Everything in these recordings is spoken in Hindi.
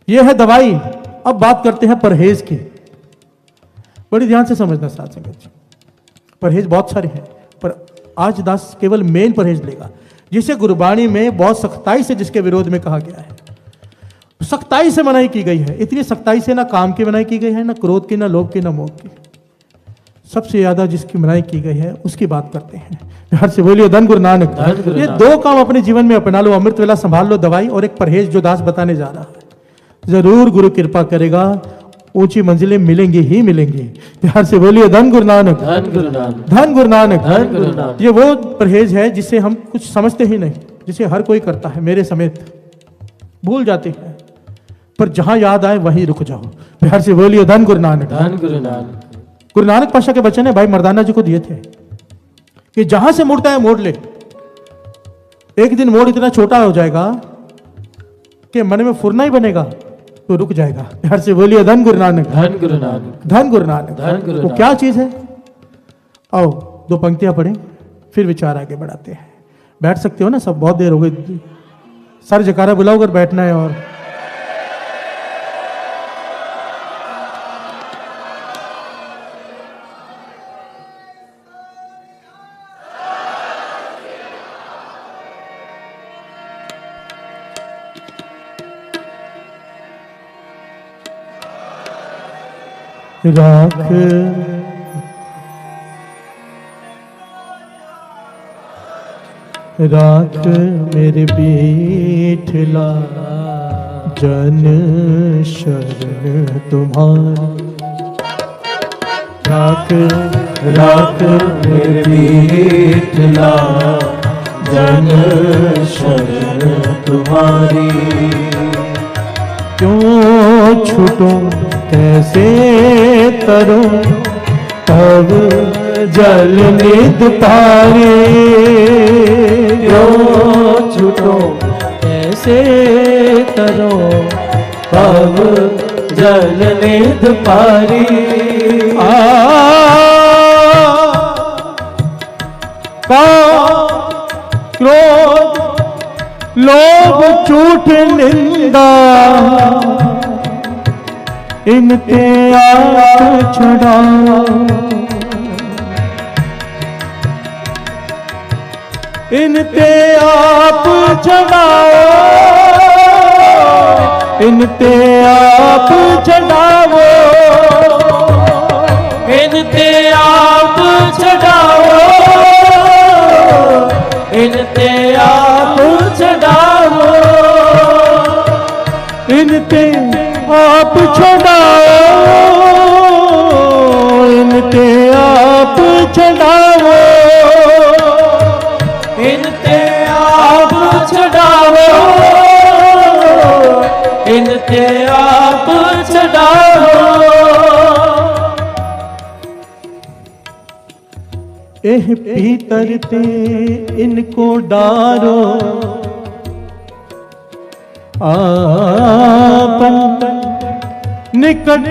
यह है दवाई। अब बात करते हैं परहेज की। बड़ी ध्यान से समझना साथ संगत जी, परहेज बहुत सारे हैं, पर आज दास केवल मेन परहेज लेगा, जिसे गुरबाणी में बहुत सख्ताई से जिसके विरोध में कहा गया है, सख्ताई से मनाही की गई है। इतनी सख्ताई से ना काम की मनाही की गई है, ना क्रोध की, ना लोभ की, ना मोह की। सबसे ज्यादा जिसकी मनाही की गई है उसकी बात करते हैं। हर से बोलिए धन गुरु नानक। ये दो काम अपने जीवन में अपना लो, अमृत वेला संभाल लो दवाई, और एक परहेज जो दास बताने जा रहा है। जरूर गुरु कृपा करेगा, ऊंची मंजिलें मिलेंगी ही मिलेंगी। बिहार से बोलिए धन गुरु नानक, धन गुरु नानक, धन गुरु नानक, धन गुरु नानक। ये वो परहेज है जिसे हम कुछ समझते ही नहीं, जिसे हर कोई करता है, मेरे समेत भूल जाते हैं, पर जहां याद आए वहीं रुक जाओ। बिहार से बोलिए धन गुरु नानक, धन गुरु नानक। गुरु नानक पाशा के वचन है भाई मर्दाना जी को दिए थे कि जहां से मुड़ता है मोड़ ले। एक दिन मोड़ इतना छोटा हो जाएगा कि मन में फुरना ही बनेगा तो रुक जाएगा। बिहार से बोलिए धन गुरु नानक, धन गुरु नानक, धन गुरु नानक। धन गुरु वो नानक। क्या चीज है? आओ दो पंक्तियां पढ़ें, फिर विचार आगे बढ़ाते हैं। बैठ सकते हो ना सब, बहुत देर हो गई। सर जकारा बुलाओ अगर बैठना है। और राख राख मेरे बीठला जन शरण तुम्हारी। राख राख मेरे बीठला जन शरण तुम्हारी। क्यों छूटूं कैसे तरूं तब जल निध पारे। क्यों छूटूं कैसे तरूं तब जल निध पारी। क्रोध लोभ झूठ निंदा इनते आप छुड़ाओ। इनते आप छुड़ाओ, इनते आप छुड़ाओ, इनते आप छुड़ाओ, इनते आप छुड़ाओ, इनते आप छुड़ाओ, इनते आप छुड़ाओ, इनते आप छुड़ाओ, इनते आप छुड़ाओ। एह भीतर ते इनको डारो, आपन निकट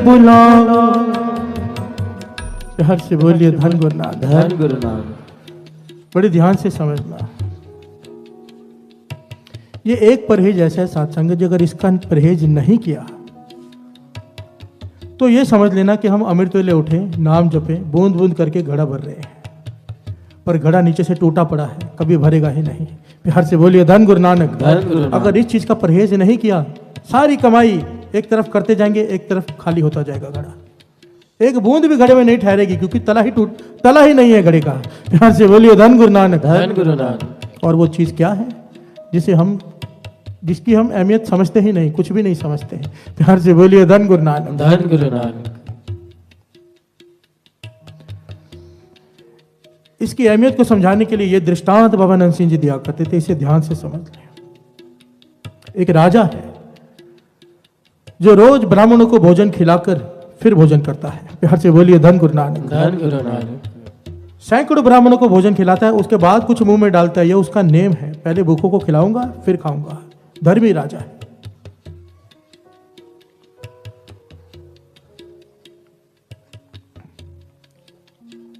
बुलाओ। हर से बोलिए धन गुरु नानक, धन गुरु नानक। बड़ी ध्यान से समझना। ये एक परहेज ऐसा है साथ संगत जी, अगर इसका परहेज नहीं किया तो ये समझ लेना कि हम अमृत वेले उठे, नाम जपे, बूंद बूंद करके घड़ा भर रहे हैं, पर घड़ा नीचे से टूटा पड़ा है, कभी भरेगा ही नहीं। बिहार से बोलिए धन गुरु नानक, धन गुरु नानक। अगर इस चीज का परहेज नहीं किया, सारी कमाई एक तरफ करते जाएंगे, एक तरफ खाली होता जाएगा घड़ा। एक बूंद भी घड़े में नहीं ठहरेगी, क्योंकि तला ही नहीं है घड़े का। बिहार से बोलिए धन गुरु नानक, धन गुरु नानक। और वो चीज क्या है जिसकी हम अहमियत समझते ही नहीं, कुछ भी नहीं समझते हैं। प्यार से बोलिए धन गुरु नानक, धन गुरु नानक। इसकी अहमियत को समझाने के लिए ये दृष्टांत बाबा नंद सिंह जी दिया करते थे, इसे ध्यान से समझ लें। एक राजा है जो रोज ब्राह्मणों को भोजन खिलाकर फिर भोजन करता है। प्यार से बोलिए धन गुरु नानक, धन गुरु नानक। सैकड़ों ब्राह्मणों को भोजन खिलाता है, उसके बाद कुछ मुंह में डालता है। ये उसका नेम है, पहले भूखों को खिलाऊंगा फिर खाऊंगा। धर्मी राजा है।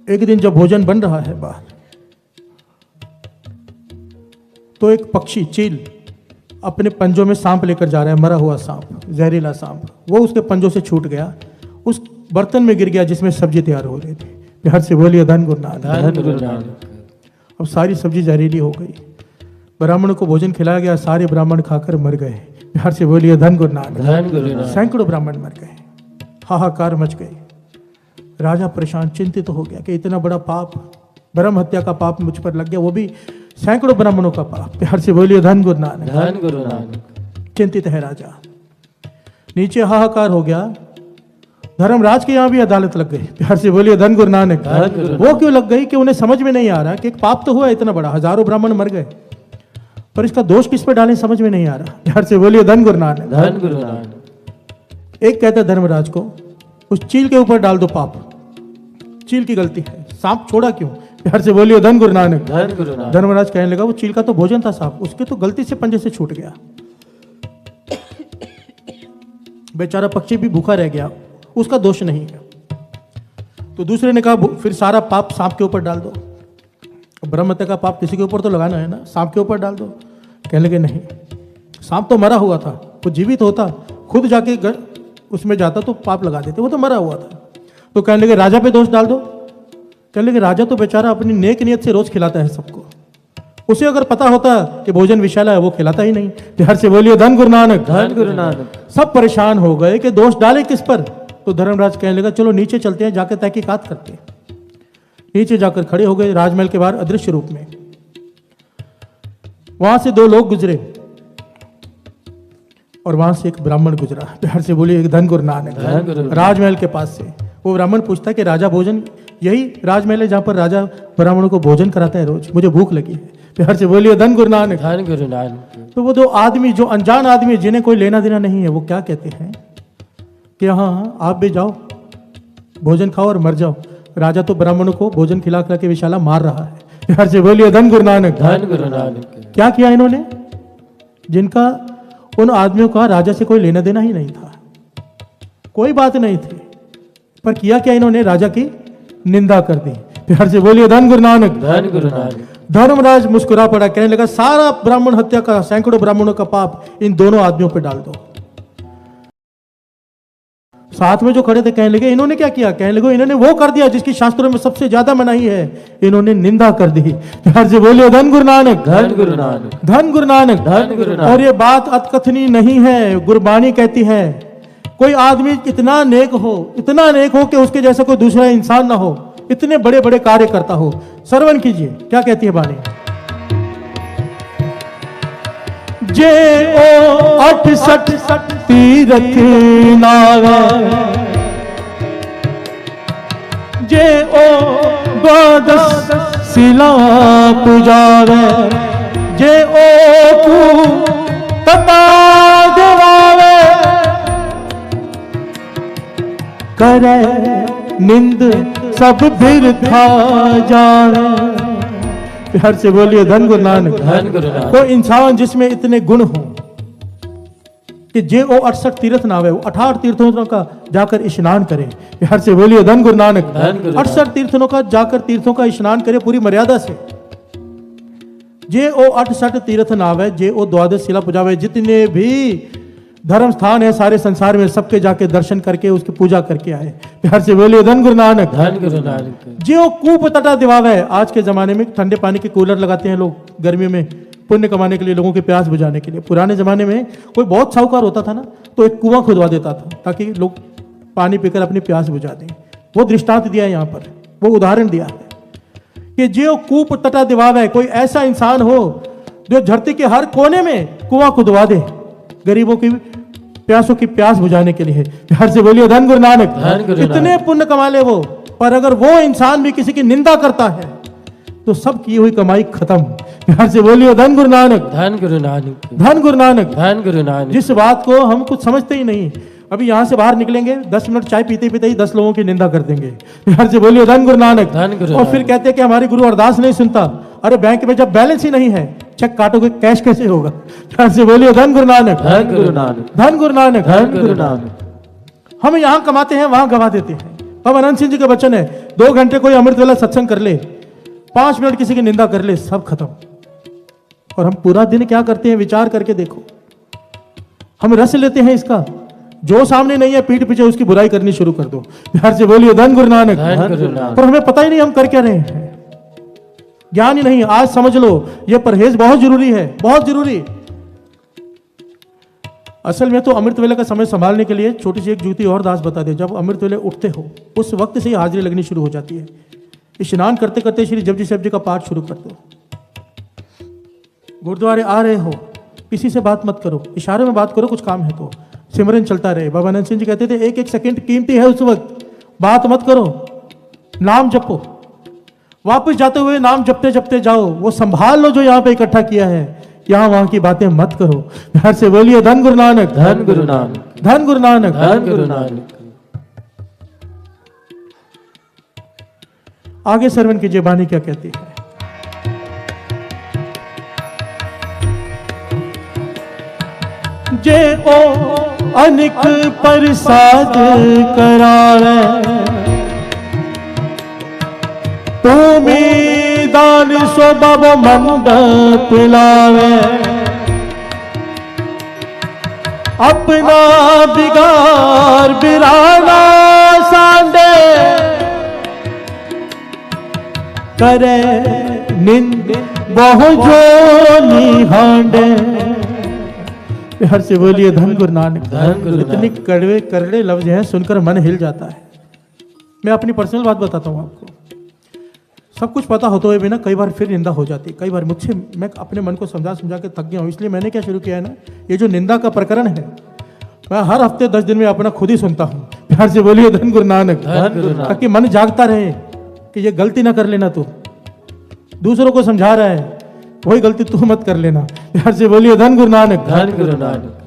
एक दिन जब भोजन बन रहा है बाहर, तो एक पक्षी चील अपने पंजों में सांप लेकर जा रहा है, मरा हुआ सांप, जहरीला सांप। वो उसके पंजों से छूट गया, उस बर्तन में गिर गया जिसमें सब्जी तैयार हो रही थी। प्यार से बोलिए धन गुरु नानक। धन गुरु नानक। अब सारी सब्जी जहरीली हो गई, ब्राह्मण को भोजन खिलाया गया, सारे ब्राह्मण खाकर मर गए। प्यार से बोलिए धन गुरु नानक। धन गुरु नानक। सैकड़ों ब्राह्मण मर गए, हाहाकार मच गई। राजा परेशान, चिंतित हो गया कि इतना बड़ा पाप, ब्रह्म हत्या का पाप मुझ पर लग गया, वो भी सैकड़ों ब्राह्मणों का पाप। प्यार से बोलिए धन गुरु नानक। धन गुरु नानक। चिंतित है राजा, नीचे हाहाकार हो गया। धर्मराज के यहाँ भी अदालत लग गई। प्यार से बोलिए धन गुरु नानक। धन गुरु नानक। वो क्यों लग गई कि उन्हें समझ में नहीं आ रहा कि एक पाप तो हुआ इतना बड़ा, हजारों ब्राह्मण मर गए, पर इसका दोष किस पर डालें समझ में नहीं आ रहा। प्यार से बोलिए धन गुरु नानक। धन गुरु नानक। एक कहता है धर्मराज को, उस चील के ऊपर डाल दो पाप, चील की गलती है, सांप छोड़ा क्यों। प्यार से बोलिए धन गुरु नानक। धन गुरु नानक। धर्मराज कहने लगा, वो चील का तो भोजन था सांप, उसके तो गलती से पंजे से छूट गया, बेचारा पक्षी भी भूखा रह गया, उसका दोष नहीं है। तो दूसरे ने कहा, फिर सारा पाप सांप के ऊपर डाल दो। ब्रह्म हत्या का पाप किसी के ऊपर तो लगाना है ना, सांप के ऊपर डाल दो। कहने लगे नहीं, सांप तो मरा हुआ था, वो जीवित होता खुद जाके उसमें जाता तो पाप लगा देते, वो तो मरा हुआ था। तो कहने लगे राजा पे दोष डाल दो। कहने लगे राजा तो बेचारा अपनी नेक नियत से रोज खिलाता है सबको, उसे अगर पता होता कि भोजन विषैला है वो खिलाता ही नहीं। प्यार से बोलिए धन गुरु नानक। धन गुरु नानक। सब परेशान हो गए कि दोष डाले किस पर। तो धर्मराज कहने लगा, चलो नीचे चलते हैं, जाकर तहकीकात करते हैं। नीचे जाकर खड़े हो गए राजमहल के बाहर अदृश्य रूप में। वहां से दो लोग गुजरे और वहां से एक ब्राह्मण गुजरा। प्यार से बोलिए धन गुरु नानक। धन गुरु नानक। राजमहल के पास से वो ब्राह्मण पूछता है कि राजा भोजन, यही राजमहल है जहां पर राजा ब्राह्मणों को भोजन कराता है रोज, मुझे भूख लगी है। प्यार से बोलिए धन गुरु नानक। धन गुरु नानक। तो वो दो आदमी, जो अनजान आदमी जिन्हें कोई लेना देना नहीं है, वो क्या कहते हैं कि हाँ आप भी जाओ, भोजन खाओ और मर जाओ। राजा तो ब्राह्मणों को भोजन खिला खिला के विशाला मार रहा है। प्यार से बोलिए धन गुरु नानक। धन गुरु नानक। क्या किया इन्होंने, जिनका उन आदमियों का राजा से कोई लेना देना ही नहीं था, कोई बात नहीं थी, पर किया क्या इन्होंने, राजा की निंदा कर दी। प्यार से बोलिए धन गुरु नानक। धन गुरु नानक। धर्मराज मुस्कुरा पड़ा, कहने लगा सारा ब्राह्मण हत्या का, सैकड़ों ब्राह्मणों का पाप इन दोनों आदमियों पर डाल दो। साथ में जो खड़े थे कहने लगे, इन्होंने क्या किया। कहने लगे, इन्होंने वो कर दिया जिसकी शास्त्रों में सबसे ज्यादा मनाही है, इन्होंने निंदा कर दी। प्यार से बोलिए धन गुरु नानक। धन गुरु नानक। धन गुरु नानक। धन गुरु नानक। और ये बात अतकथनी नहीं है, गुरबानी कहती है, कोई आदमी इतना नेक हो, इतना नेक हो कि उसके जैसा कोई दूसरा इंसान ना हो, इतने बड़े बड़े कार्य करता हो। श्रवण कीजिए क्या कहती है बानी। जे ओ 68 तीरथ नावे, जे ओ 12 शिला पुजावे, जे ओ कू तता दिवावे, करे निंद सब बिरथा जावे। प्यार से बोलिए धन गुरु नानक। धन गुरु नानक। तो इंसान जिसमें इतने गुण हो कि जे ओ 68 तीर्थ नावे, 68 तीर्थों का जाकर स्नान करे। प्यार से बोलिए धन गुरु नानक। धन गुरु नानक। 68 तीर्थों का जाकर तीर्थों का स्नान करे पूरी मर्यादा से। जे ओ 68 तीर्थ नावे, जे ओ 12 शिला पुजावे। जितने भी धर्म स्थान है सारे संसार में, सबके जाके दर्शन करके उसकी पूजा करके आए। प्यार से बोलिए धन गुरु नानक। धन गुरु नानक। जो कूप तटा दिवावे। आज के जमाने में ठंडे पानी के कूलर लगाते हैं लोग गर्मियों में, पुण्य कमाने के लिए, लोगों की प्यास बुझाने के लिए। पुराने जमाने में कोई बहुत साहूकार होता था ना, तो एक कुआं खुदवा देता था ताकि लोग पानी पीकर अपनी प्यास बुझा दें। वो दृष्टांत दिया है यहाँ पर, वो उदाहरण दिया है कि जो कूप तटा दिवावे, कोई ऐसा इंसान हो जो धरती के हर कोने में कुआं खुदवा दे गरीबों की प्यासों की प्यास बुझाने के लिए। प्यार से बोलिए धन गुरु नानक। धन गुरु नानक। इतने पुण्य कमा ले वो, पर अगर वो इंसान भी किसी की निंदा करता है तो सब की हुई कमाई खत्म। प्यार से बोलिए धन गुरु नानक। धन गुरु नानक। धन गुरु नानक। धन गुरु नानक। जिस बात को हम कुछ समझते ही नहीं, अभी यहां से बाहर निकलेंगे 10 मिनट चाय पीते पीते ही 10 लोगों की निंदा कर देंगे। प्यार से बोलिए धन गुरु नानक। धन गुरु और फिर नानक। कहते हैं कि हमारी गुरु अरदास नहीं सुनता। अरे बैंक में जब बैलेंस ही नहीं है, चेक काटोगे, कैश कैसे होगा। प्यार से बोलिए धन गुरु नानक। धन गुरु नानक। धन गुरु नानक। धन गुरु नानक। हम यहां कमाते हैं वहां गवा देते हैं। अब अनंत सिंह जी का वचन है, 2 घंटे कोई अमृत वाला सत्संग कर ले, 5 मिनट किसी की निंदा कर ले, सब खत्म। और हम पूरा दिन क्या करते हैं, विचार करके देखो। हम रस लेते हैं इसका, जो सामने नहीं है पीठ पीछे उसकी बुराई करनी शुरू कर दो। प्यार से बोलिए धन गुरु नानक। धन गुरु नानक। पर हमें पता ही नहीं हम कर क्या रहे हैं, ज्ञान ही नहीं। आज समझ लो ये परहेज बहुत जरूरी है, बहुत जरूरी। असल में तो अमृत वेले का समय संभालने के लिए छोटी सी एक जुगती और दास बता दे। जब अमृत वेले उठते हो उस वक्त से ही हाजिरी लगनी शुरू हो जाती है। स्नान करते करते श्री जपजी साहब जी का पाठ शुरू कर दो। गुरुद्वारे आ रहे हो, किसी से बात मत करो, इशारे में बात करो, कुछ काम है तो। सिमरन चलता रहे। बाबा नंद सिंह जी कहते थे एक एक सेकंड कीमती है, उस वक्त बात मत करो, नाम जपो। वापस जाते हुए नाम जपते जपते जाओ। वो संभाल लो जो यहाँ पे इकट्ठा किया है, यहाँ वहां की बातें मत करो। प्यार से बोलिए धन गुरु नानक। धन गुरु नानक। धन गुरु नानक। धन गुरु नानक। आगे श्रवण कीजिए वाणी क्या कहती है। जे ओ अनिक प्रसाद करावे, भूमि दान स्वभाव मंडप लावे, अपना बिगाड़ बिराना सांडे, करे निंद बहु जो निहांडे। हर से बोलिए धन गुरु नानक। धन गुरु नानक। इतनी कड़वे करड़े लफ्ज हैं, सुनकर मन हिल जाता है। मैं अपनी पर्सनल बात बताता हूँ आपको। सब कुछ पता होते हुए भी ना कई बार फिर निंदा हो जाती है। कई बार मुझसे, मैं अपने मन को समझा समझा के थक गया हूँ। इसलिए मैंने क्या शुरू किया है ना, ये जो निंदा का प्रकरण है मैं हर हफ्ते 10 दिन में अपना खुद ही सुनता हूँ। प्यार से बोलिए धन गुरु नानक। धन गुरु नानक। ताकि मन जागता रहे कि ये गलती ना कर लेना, तू दूसरों को समझा रहा है वही गलती तू मत कर लेना। प्यार से बोलिए धन गुरु नानक। धन गुरु नानक।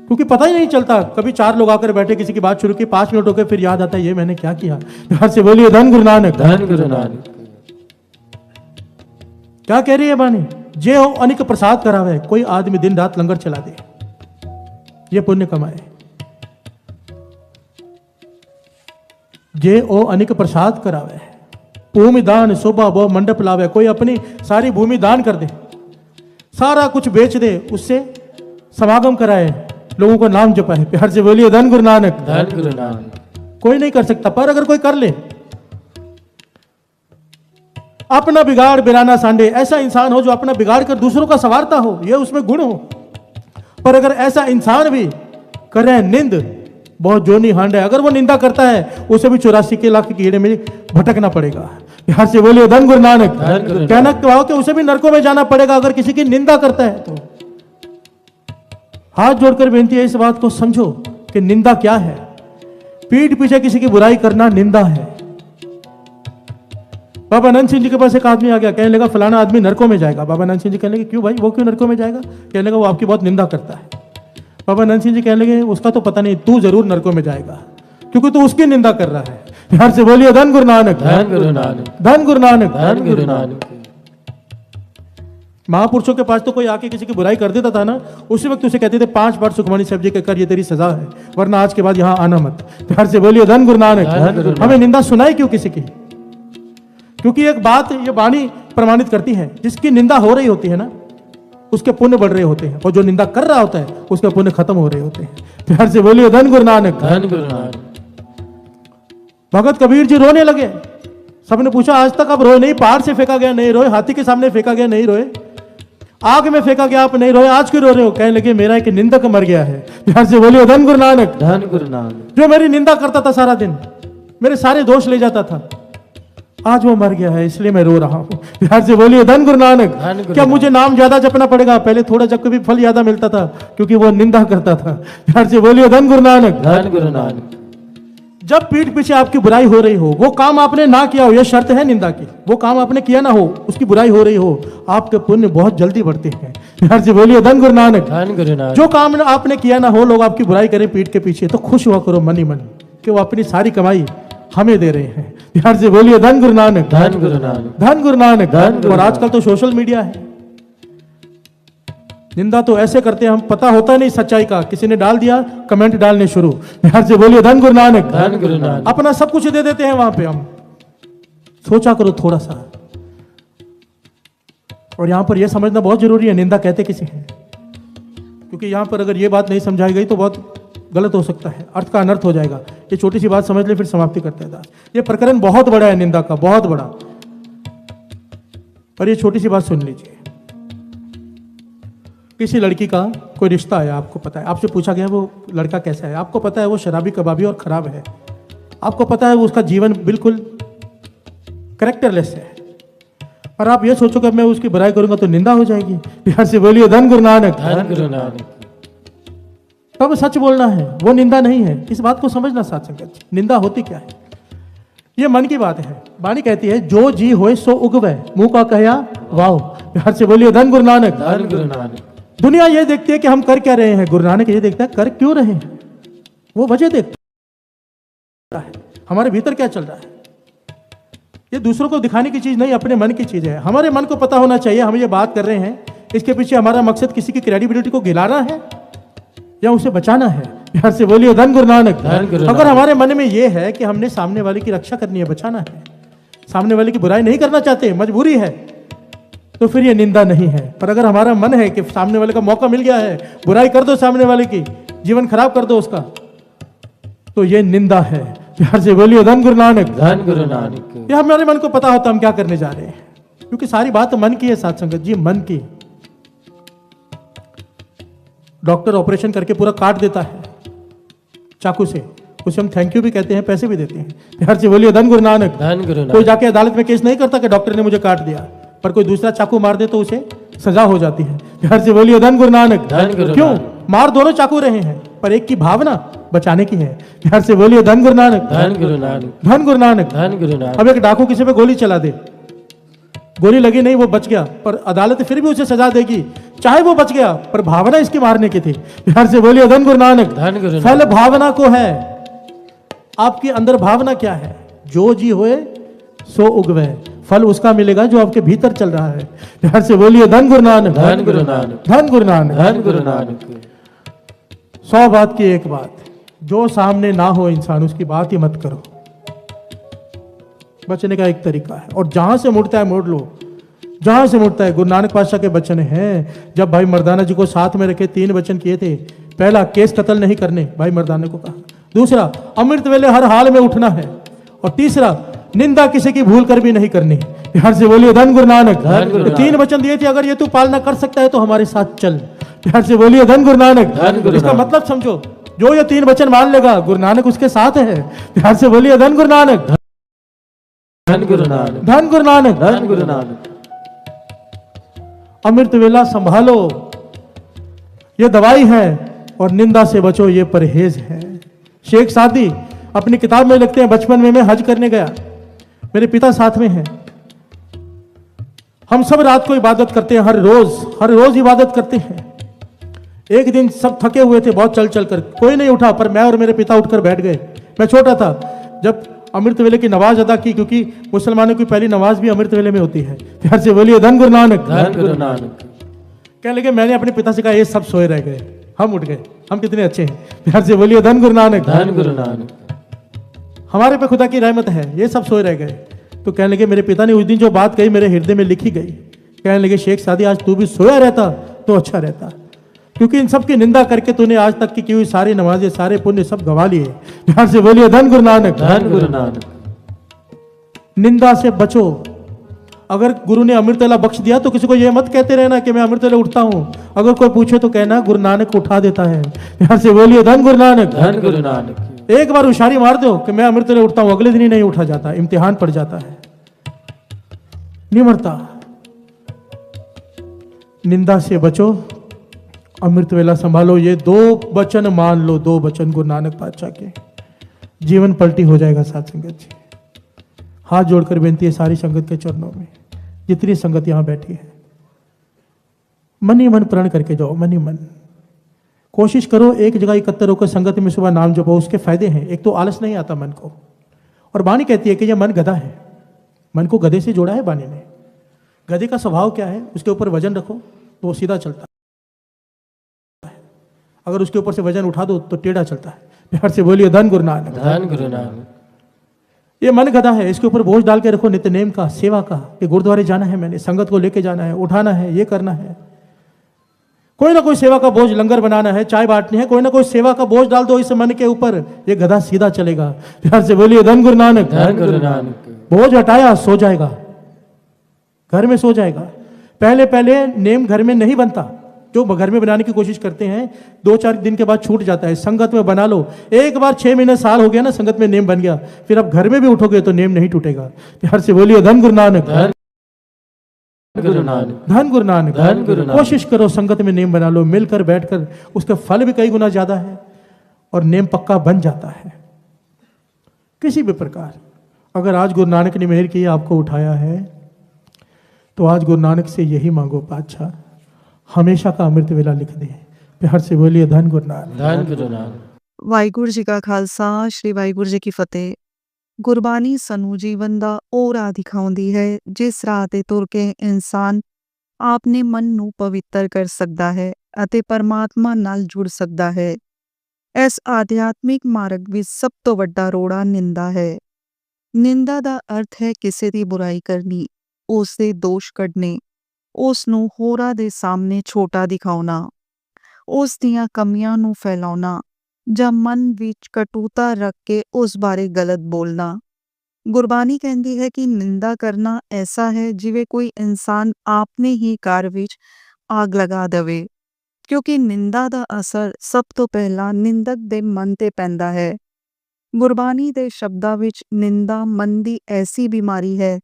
क्योंकि पता ही नहीं चलता, कभी 4 लोग आकर बैठे, किसी की बात शुरू की, 5 मिनट हो गए, फिर याद आता है ये मैंने क्या किया। प्यार से बोलिए धन गुरु नानक। धन गुरु नानक। क्या कह रही है बानी? जे हो अनिक प्रसाद करावे, कोई आदमी दिन रात लंगर चला दे, ये पुण्य कमाए। जे ओ अनिक प्रसाद करावे, भूमि दान शोभा बहु मंडप लावे, कोई अपनी सारी भूमि दान कर दे, सारा कुछ बेच दे, उससे समागम कराए, लोगों को नाम जपाए। प्यार से बोलिए धन गुरु नानक। धन गुरु नानक। कोई नहीं कर सकता, पर अगर कोई कर ले, अपना बिगाड़ बिराना सांडे, ऐसा इंसान हो जो अपना बिगाड़ कर दूसरों का संवारता हो, यह उसमें गुण हो। पर अगर ऐसा इंसान भी करे निंद बहुत जोनी हांडे, अगर वो निंदा करता है उसे भी 84 के लाख कीड़े में भटकना पड़ेगा। यहाँ से बोलिए धन गुरु नानक। धन गुरु कहना क्या हो कि उसे भी नरकों में जाना पड़ेगा अगर किसी की निंदा करता है तो। हाथ जोड़कर बेनती है, इस बात को समझो कि निंदा क्या है। पीठ पीछे किसी की बुराई करना निंदा है। बाबा नंद सिंह जी के पास एक आदमी आ गया, कहने लगा फलाना आदमी नरकों में जाएगा। बाबा नंद सिंह जी कहने लगे क्यों भाई, वो क्यों नरकों में जाएगा? कहने लगा वो आपकी बहुत निंदा करता है। बाबा नंद सिंह जी कहने लगे उसका तो पता नहीं, तू जरूर नरकों में जाएगा क्योंकि तू उसकी निंदा कर रहा है। प्यार से बोलिए धन गुरु नानक। धन गुरु नानक। धन गुरु नानक। धन गुरु नानक। महापुरुषों के पास तो कोई आके किसी की बुराई कर देता था ना, उसी वक्त उसे कहते थे 5 बार सुखमणी साहब जी के कर, ये तेरी सजा है, वरना आज के बाद यहां आना मत। प्यार से बोलिए धन गुरु धन गुरु नानक। नानक। हमें निंदा सुनाई क्यों किसी की? क्योंकि एक बात ये वाणी प्रमाणित करती है, जिसकी निंदा हो रही होती है ना उसके पुण्य बढ़ रहे होते हैं, और जो निंदा कर रहा होता है उसके पुण्य खत्म हो रहे होते हैं। प्यार से बोलिए धन गुरु नानक। धन गुरु नानक। भगत कबीर जी रोने लगे। सबने पूछा आज तक आप रोए नहीं? पहाड़ से फेंका गया नहीं रोए, हाथी के सामने फेंका गया नहीं रोए, आग में फेंका गया आप नहीं रोए, आज क्यों रो रहे हो? कहने लगे मेरा एक निंदक मर गया है। प्यार से बोलिए धन गुरु नानक। धन गुरु नानक। जो मेरी निंदा करता था सारा दिन, मेरे सारे दोष ले जाता था, आज वो मर गया है इसलिए मैं रो रहा हूं। प्यार से बोलिए धन गुरु नानक। धन गुरु क्या मुझे नाम ज्यादा जपना पड़ेगा? पहले थोड़ा जब कभी फल ज्यादा मिलता था क्योंकि वो निंदा करता था। प्यार से बोलिए धन गुरु नानक। धन गुरु नानक। जब पीठ पीछे आपकी बुराई हो रही हो, वो काम आपने ना किया हो, यह शर्त है निंदा की, वो काम आपने किया ना हो, उसकी बुराई हो रही हो, आपके पुण्य बहुत जल्दी बढ़ते हैं। प्यार से बोलिए धन गुरु नानक। धन गुरु नानक। जो काम आपने किया ना हो, लोग आपकी बुराई करें पीठ के पीछे, तो खुश हुआ करो मन ही मन कि वो अपनी सारी कमाई हमें दे रहे हैं। प्यार से बोलिए धन गुरु नानक। धन गुरु नानक। धन गुरु नानक। धन गुरु और आजकल तो सोशल मीडिया है, निंदा तो ऐसे करते हैं हम, पता होता नहीं सच्चाई का, किसी ने डाल दिया कमेंट डालने शुरू। प्यार से बोलिए धन गुरु नानक। धन गुरु नानक। अपना सब कुछ दे देते हैं वहां पे हम। सोचा करो थोड़ा सा, और यहाँ पर यह समझना बहुत जरूरी है निंदा कहते किसे हैं, क्योंकि यहाँ पर अगर ये बात नहीं समझाई गई तो बहुत गलत हो सकता है, अर्थ का अनर्थ हो जाएगा। ये छोटी सी बात समझ ले, फिर समाप्ति करते हैं दास। ये प्रकरण बहुत बड़ा है, निंदा का बहुत बड़ा। पर ये छोटी सी बात सुन लीजिए। किसी लड़की का कोई रिश्ता है, आपको पता है, आपसे पूछा गया वो लड़का कैसा है, आपको पता है वो शराबी कबाबी और खराब है, आपको पता है वो उसका जीवन बिल्कुल कैरेक्टरलेस है, और आप ये सोचो कि मैं उसकी बुराई करूंगा तो निंदा हो जाएगी। प्यार से बोलिए धन गुरु नानक। धन गुरु नानक। तब सच बोलना है, वो निंदा नहीं है। इस बात को समझना साथ संगत जी। निंदा होती क्या है? ये मन की बात है। वाणी कहती है जो जी होए सो उगवे, मुंह का कहया वाओ। प्यार से बोलिए धन गुरु नानक। धन गुरु नानक। दुनिया ये देखती है कि हम कर क्या रहे हैं, गुरु नानक ये देखता है कर क्यों रहे हैं, वो वजह देखता है हमारे भीतर क्या चल रहा है। ये दूसरों को दिखाने की चीज नहीं, अपने मन की चीज है। हमारे मन को पता होना चाहिए हम ये बात कर रहे हैं, इसके पीछे हमारा मकसद किसी की क्रेडिबिलिटी को गिलाना है या उसे बचाना है। प्यार से बोलिए धन गुरु नानक। अगर हमारे मन में ये है कि हमने सामने वाले की रक्षा करनी है, बचाना है, सामने वाले की बुराई नहीं करना चाहते, मजबूरी है, तो फिर ये निंदा नहीं है। पर अगर हमारा मन है कि सामने वाले का मौका मिल गया है, बुराई कर दो सामने वाले की, जीवन खराब कर दो उसका, तो ये निंदा है। प्यार से बोलिए धन गुरु नानक। धन गुरु नानक। ये हमारे मन को पता होता हम क्या करने जा रहे हैं, क्योंकि सारी बात मन की है साथ संगत जी, मन की। डॉक्टर ऑपरेशन करके पूरा काट देता है चाकू से, उसे हम थैंक यू भी कहते हैं, पैसे भी देते हैं। प्यार से बोलिए धन गुरु नानक। धन गुरु कोई नानक। जाके अदालत में केस नहीं करता कि डॉक्टर ने मुझे काट दिया, पर कोई दूसरा चाकू मार दे तो उसे सजा हो जाती है। प्यार से बोलिए धन गुरु नानक। धन गुरु क्यों? नानक। मार दोनों चाकू रहे हैं, पर एक की भावना बचाने की है। प्यार से बोलिए धन गुरु नानक। धन गुरु नानक। धन गुरु नानक। धन गुरु नानक। अब एक डाकू किसी पे गोली चला दे, गोली लगी नहीं, वो बच गया, पर अदालत फिर भी उसे सजा देगी, चाहे वो बच गया, पर भावना इसकी मारने की थी। प्यार से बोलिए धन गुरु नानक। धन गुरु फल नानक। भावना को है। आपके अंदर भावना क्या है? जो जी होए सो उगवे, फल उसका मिलेगा जो आपके भीतर चल रहा है। प्यार से बोलिए धन गुरु नानक। धन गुरु नानक। धन गुरु नानक। धन गुरु नानक। 100 बात की एक बात, जो सामने ना हो इंसान उसकी बात ही मत करो। बचने का एक तरीका है, और जहां से मुड़ता है मोड़ लो, जहां से मुड़ता है। गुरु नानक पातशाह के वचन हैं, जब भाई मर्दाना जी को साथ में रखे 3 वचन किए थे। पहला, केस कत्ल नहीं करने, भाई मर्दाना को कहा। दूसरा, अमृत वेले हर हाल में उठना है। और तीसरा, निंदा किसी की भूल कर भी नहीं करनी। प्यार से बोलिए धन गुरु नानक। धन गुरु नानक। 3 वचन दिए थे, अगर ये तू पालना कर सकता है तो हमारे साथ चल। प्यार से बोलिए धन गुरु नानक। धन गुरु इसका नानक। मतलब समझो, जो ये 3 वचन मान लेगा गुरु नानक उसके साथ है। प्यार से बोलिए धन गुरु नानक। धन गुरु नानक। धन गुरु नानक। धन गुरु नानक। अमृत वेला संभालो, ये दवाई है, और निंदा से बचो, ये परहेज है। शेख सादी अपनी किताब में लिखते हैं, बचपन में मैं हज करने गया, मेरे पिता साथ में हैं, हम सब रात को इबादत करते हैं, हर रोज इबादत करते हैं। एक दिन सब थके हुए थे बहुत चल चल कर, कोई नहीं उठा, पर मैं और मेरे पिता उठकर बैठ गए। मैं छोटा था जब अमृत वेले की नमाज अदा की, क्योंकि मुसलमानों की पहली नमाज भी अमृत वेले में होती है। प्यार से बोलिए धन गुरु नानक। धन गुरु नानक। कहने लगे, मैंने अपने पिता से कहा ये सब सोए रह गए, हम उठ गए, हम कितने अच्छे हैं। प्यार से बोलिए धन गुरु नानक। धन गुरु नानक। हमारे पे खुदा की रहमत है, ये सब सोए रह गए। तो कहने लगे, मेरे पिता ने उस दिन जो बात कही मेरे हृदय में लिखी गई। कहने लगे, शेख सादी आज तू भी सोया रहता तो अच्छा रहता, क्योंकि इन सब की निंदा करके तूने आज तक की हुई सारी नमाजें, सारे पुण्य सब गवा लिए। प्यार से बोलिए धन गुरु नानक। धन गुरु नानक। निंदा से बचो। अगर गुरु ने अमृत वेला बख्श दिया तो किसी को यह मत कहते रहना कि मैं अमृत वेला उठता हूं। अगर कोई पूछे तो कहना गुरु नानक उठा देता है। प्यार से बोलिए धन गुरु नानक। धन गुरु नानक। एक बार उशारी मार दो कि मैं अमृत वेले उठता हूं, अगले दिन ही नहीं उठा जाता, इम्तिहान पड़ जाता है, नहीं मरता। निंदा से बचो, अमृत वेला संभालो, ये 2 वचन मान लो, 2 वचन गुरु नानक पातशाह के, जीवन पलटी हो जाएगा। साथ संगत जी, हाथ जोड़कर बेनती है सारी संगत के चरणों में, जितनी संगत यहां बैठी है, मन ही मन प्रण करके जाओ, मन ही मन कोशिश करो। एक जगह एकत्र होकर संगत में सुबह नाम जपो, उसके फायदे हैं। एक तो आलस नहीं आता मन को, और वाणी कहती है कि यह मन गधा है, मन को गधे से जोड़ा है वाणी ने। गधे का स्वभाव क्या है? उसके ऊपर वजन रखो तो वो सीधा चलता है, अगर उसके ऊपर से वजन उठा दो तो टेढ़ा चलता है। प्यार से बोलिए धन गुरु नानक। धन गुरु नानक। ये मन गधा है, इसके ऊपर बोझ डाल के रखो नित्यनेम का, सेवा का, कि गुरुद्वारे जाना है, मैंने संगत को लेके जाना है, उठाना है, ये करना है, कोई ना कोई सेवा का बोझ, लंगर बनाना है, चाय बांटनी है, कोई ना कोई सेवा का बोझ डाल दो इस मन के ऊपर, ये गधा सीधा चलेगा। प्यार से बोलिए धन गुरु नानक। धन गुरु नानक। बोझ हटाया, सो जाएगा, घर में सो जाएगा। पहले पहले नेम घर में नहीं बनता, जो घर में बनाने की कोशिश करते हैं 2-4 दिन के बाद छूट जाता है। संगत में बना लो, एक बार 6 महीने साल हो गया ना, संगत में नेम बन गया, फिर अब घर में भी उठोगे तो नेम नहीं टूटेगा। प्यार से बोलिए धन गुरु नानक। धन गुरु नानक। धन गुरु नानक। धन गुरु नानक। कोशिश करो संगत में नेम बना लो, मिलकर बैठकर, उसका फल भी कई गुना ज्यादा है और नेम पक्का बन जाता है। किसी भी प्रकार अगर आज गुरु नानक ने मेहर की, आपको उठाया है, तो आज गुरु नानक से यही मांगो, पातशाह हमेशा का अमृत वेला लिख दे। प्यार से बोलिए धन गुरु नानक। धन गुरु नानक। ਵਾਹਿਗੁਰੂ ਜੀ ਕਾ ਖਾਲਸਾ ਸ਼੍ਰੀ ਵਾਹਿਗੁਰੂ ਜੀ ਕੀ ਫਤਿਹ। ਗੁਰਬਾਣੀ ਸਾਨੂੰ ਜੀਵਨ ਦਾ ਉਹ ਰਾਹ ਦਿਖਾਉਂਦੀ ਹੈ ਜਿਸ ਰਾਹ ਤੇ ਤੁਰ ਕੇ ਇਨਸਾਨ ਆਪਣੇ ਮਨ ਨੂੰ ਪਵਿੱਤਰ ਕਰ ਸਕਦਾ ਹੈ ਅਤੇ ਪਰਮਾਤਮਾ ਨਾਲ ਜੁੜ ਸਕਦਾ ਹੈ। ਇਸ ਆਧਿਆਤਮਿਕ ਮਾਰਗ ਵਿੱਚ ਸਭ ਤੋਂ ਵੱਡਾ ਰੋੜਾ ਨਿੰਦਾ ਹੈ। ਨਿੰਦਾ ਦਾ ਅਰਥ ਹੈ ਕਿਸੇ ਦੀ ਬੁਰਾਈ ਕਰਨੀ, ਉਸ ਦੇ ਦੋਸ਼ ਕੱਢਣੇ, ਉਸ ਨੂੰ ਹੋਰਾਂ ਦੇ ਸਾਹਮਣੇ ਛੋਟਾ ਦਿਖਾਉਣਾ, ਉਸ ਦੀਆਂ ਕਮੀਆਂ ਨੂੰ ਫੈਲਾਉਣਾ ਜਾਂ ਮਨ ਵਿੱਚ ਕਟੂਤਾ ਰੱਖ ਕੇ ਉਸ ਬਾਰੇ ਗਲਤ ਬੋਲਣਾ। ਗੁਰਬਾਣੀ ਕਹਿੰਦੀ ਹੈ ਕਿ ਨਿੰਦਾ ਕਰਨਾ ਐਸਾ ਹੈ ਜਿਵੇਂ ਕੋਈ ਇਨਸਾਨ ਆਪਣੇ ਹੀ ਘਰ ਵਿੱਚ ਆਗ ਲਗਾ ਦੇਵੇ, ਕਿਉਂਕਿ ਨਿੰਦਾ ਦਾ ਅਸਰ ਸਭ ਤੋਂ ਪਹਿਲਾਂ ਨਿੰਦਕ ਦੇ ਮਨ ਤੇ ਪੈਂਦਾ ਹੈ। ਗੁਰਬਾਣੀ ਦੇ ਸ਼ਬਦਾਂ ਵਿੱਚ ਨਿੰਦਾ ਮਨ ਦੀ ਐਸੀ ਬਿਮਾਰੀ ਹੈ